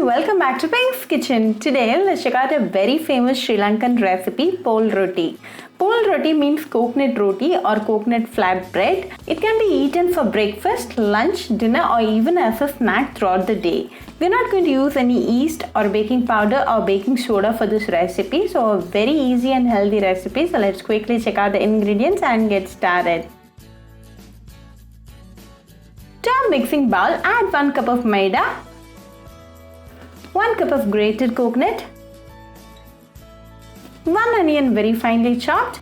welcome back to Pink's Kitchen. Today let's check out a very famous Sri Lankan recipe, Pol Roti. Pol Roti means coconut roti or coconut flatbread. It can be eaten for breakfast, lunch, dinner or even as a snack throughout the day. We're not going to use any yeast or baking powder or baking soda for this recipe, so a very easy and healthy recipe. So let's quickly check out the ingredients and get started. To our mixing bowl, add 1 cup of Maida, 1 cup of grated coconut, 1 onion very finely chopped,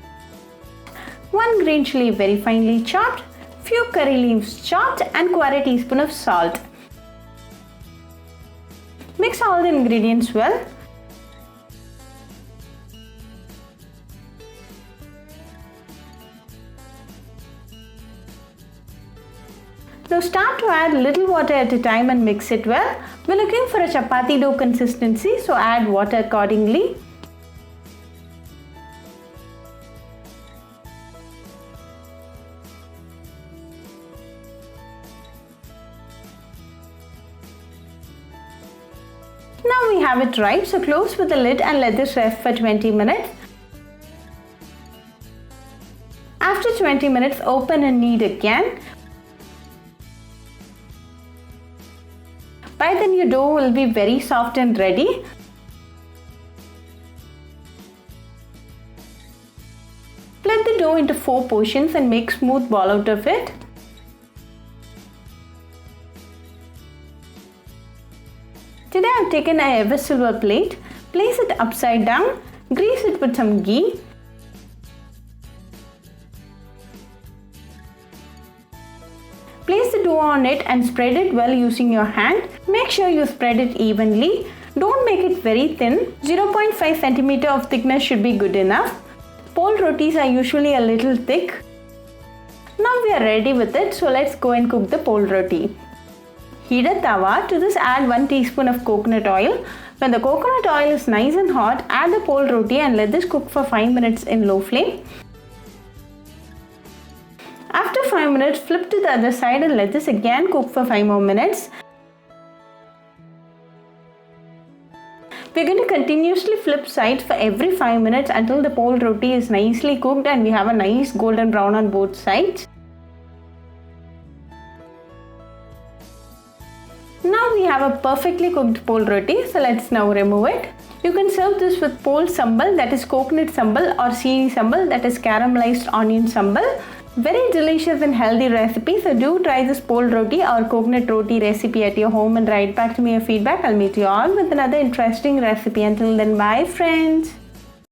1 green chilli very finely chopped, few curry leaves chopped and 1/4 teaspoon of salt. Mix all the ingredients well. Now start to add little water at a time and mix it well. We're looking for a chapati dough consistency, so add water accordingly. Now we have it right, so close with the lid and let this rest for 20 minutes. After 20 minutes, open and knead again. By then your dough will be very soft and ready. Split the dough into 4 portions and make smooth ball out of it. Today I have taken a ever silver plate, place it upside down, grease it with some ghee. Place the dough on it and spread it well using your hand. Make sure you spread it evenly. Don't make it very thin. 0.5 cm of thickness should be good enough. Pol rotis are usually a little thick. Now we are ready with it, so let's go and cook the pol roti. Heat a tawa. To this add 1 teaspoon of coconut oil. When the coconut oil is nice and hot, add the pol roti and let this cook for 5 minutes in low flame. After 5 minutes, flip to the other side and let this again cook for 5 more minutes. We're going to continuously flip sides for every 5 minutes until the pol roti is nicely cooked and we have a nice golden brown on both sides. Now we have a perfectly cooked pol roti, so let's now remove it. You can serve this with pol sambal, that is coconut sambal, or seeni sambal, that is caramelized onion sambal. Very delicious and healthy recipe, so do try this pol roti or coconut roti recipe at your home and write back to me your feedback. I'll meet you all with another interesting recipe. Until then, bye friends.